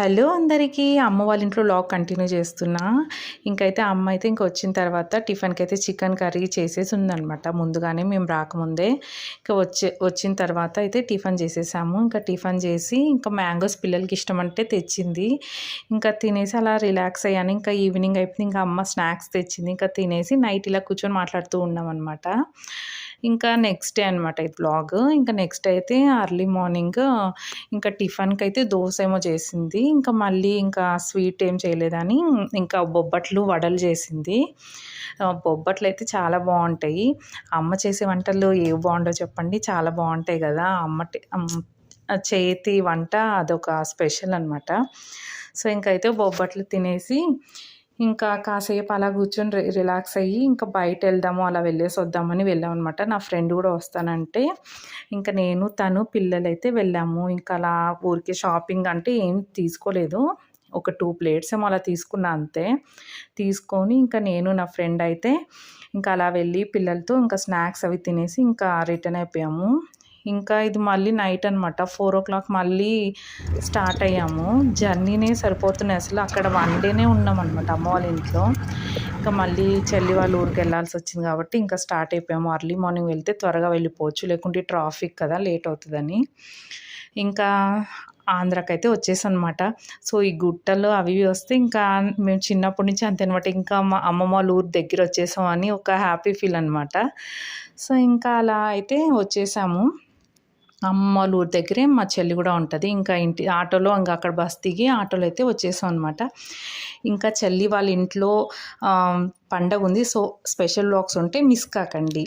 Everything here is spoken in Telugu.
హలో అందరికీ. అమ్మ వాళ్ళ ఇంట్లో వ్లాగ్ కంటిన్యూ చేస్తున్నా. ఇంకైతే అమ్మ అయితే వచ్చిన తర్వాత టిఫిన్కి అయితే చికెన్ కర్రీ చేసేసి ఉందనమాట. ముందుగానే మేము రాకముందే ఇంకా వచ్చిన తర్వాత అయితే టిఫిన్ చేసేసాము. ఇంకా టిఫిన్ చేసి ఇంకా మ్యాంగోస్ పిల్లలకి ఇష్టం అంటే తెచ్చింది. ఇంకా తినేసి అలా రిలాక్స్ అయ్యాను. ఇంకా ఈవినింగ్ అయిపోయింది. ఇంకా అమ్మ స్నాక్స్ తెచ్చింది. ఇంకా తినేసి నైట్ ఇలా కూర్చొని మాట్లాడుతూ ఉన్నాం అనమాట. ఇంకా నెక్స్ట్ డే అనమాట ఇది వ్లాగ్. ఇంకా నెక్స్ట్ అయితే అర్లీ మార్నింగ్ ఇంకా టిఫిన్కి అయితే దోశ ఏమో చేసింది. ఇంకా మళ్ళీ ఇంకా స్వీట్ ఏం చేయలేదని ఇంకా బొబ్బట్లు వడలు చేసింది. బొబ్బట్లు అయితే చాలా బాగుంటాయి. అమ్మ చేసే వంటలు ఏవి బాగుండో చెప్పండి, చాలా బాగుంటాయి కదా. చేతి వంట అదొక స్పెషల్ అనమాట. సో ఇంకైతే బొబ్బట్లు తినేసి ఇంకా కాసేపు అలా కూర్చొని రిలాక్స్ అయ్యి ఇంకా బయట వెళ్దాము, అలా వెళ్ళేసి వద్దామని వెళ్ళాం అనమాట. నా ఫ్రెండ్ కూడా వస్తానంటే ఇంకా నేను తను పిల్లలైతే వెళ్ళాము. ఇంకా అలా ఊరికే షాపింగ్ అంటే ఏం తీసుకోలేదు, ఒక 2 ప్లేట్స్ ఏమో అలా తీసుకున్నా అంతే. తీసుకొని ఇంకా నేను నా ఫ్రెండ్ అయితే ఇంకా అలా వెళ్ళి పిల్లలతో ఇంకా స్నాక్స్ అవి తినేసి ఇంకా రిటర్న్ అయిపోయాము. ఇంకా ఇది మళ్ళీ నైట్ అనమాట. 4 o'clock మళ్ళీ స్టార్ట్ అయ్యాము. జర్నీనే సరిపోతున్నాయి అసలు. అక్కడ 1 డేనే ఉన్నామన్నమాట అమ్మ వాళ్ళ ఇంట్లో. ఇంకా మళ్ళీ చెల్లి వాళ్ళ ఊరికి వెళ్ళాల్సి వచ్చింది కాబట్టి ఇంకా స్టార్ట్ అయిపోయాము. అర్లీ మార్నింగ్ వెళ్తే త్వరగా వెళ్ళిపోవచ్చు, లేకుంటే ట్రాఫిక్ కదా లేట్ అవుతుందని. ఇంకా ఆంధ్రాకైతే వచ్చేసనమాట. సో ఈ గుట్టలు అవి వస్తే ఇంకా మేము చిన్నప్పటి నుంచి అంతే అనమాట. ఇంకా మా అమ్మమ్మ వాళ్ళ ఊరు దగ్గర వచ్చేసామని ఒక హ్యాపీ ఫీల్ అనమాట. సో ఇంకా అలా అయితే వచ్చేసాము. అమ్మ వాళ్ళ ఊరి దగ్గరే మా చెల్లి కూడా ఉంటుంది. ఇంకా ఇంటి ఆటోలో ఇంకా అక్కడ బస్ దిగి ఆటోలో అయితే వచ్చేసాం అనమాట. ఇంకా చెల్లి వాళ్ళ ఇంట్లో పండగ ఉంది. సో స్పెషల్ వ్లాగ్స్ ఉంటే మిస్ కాకండి.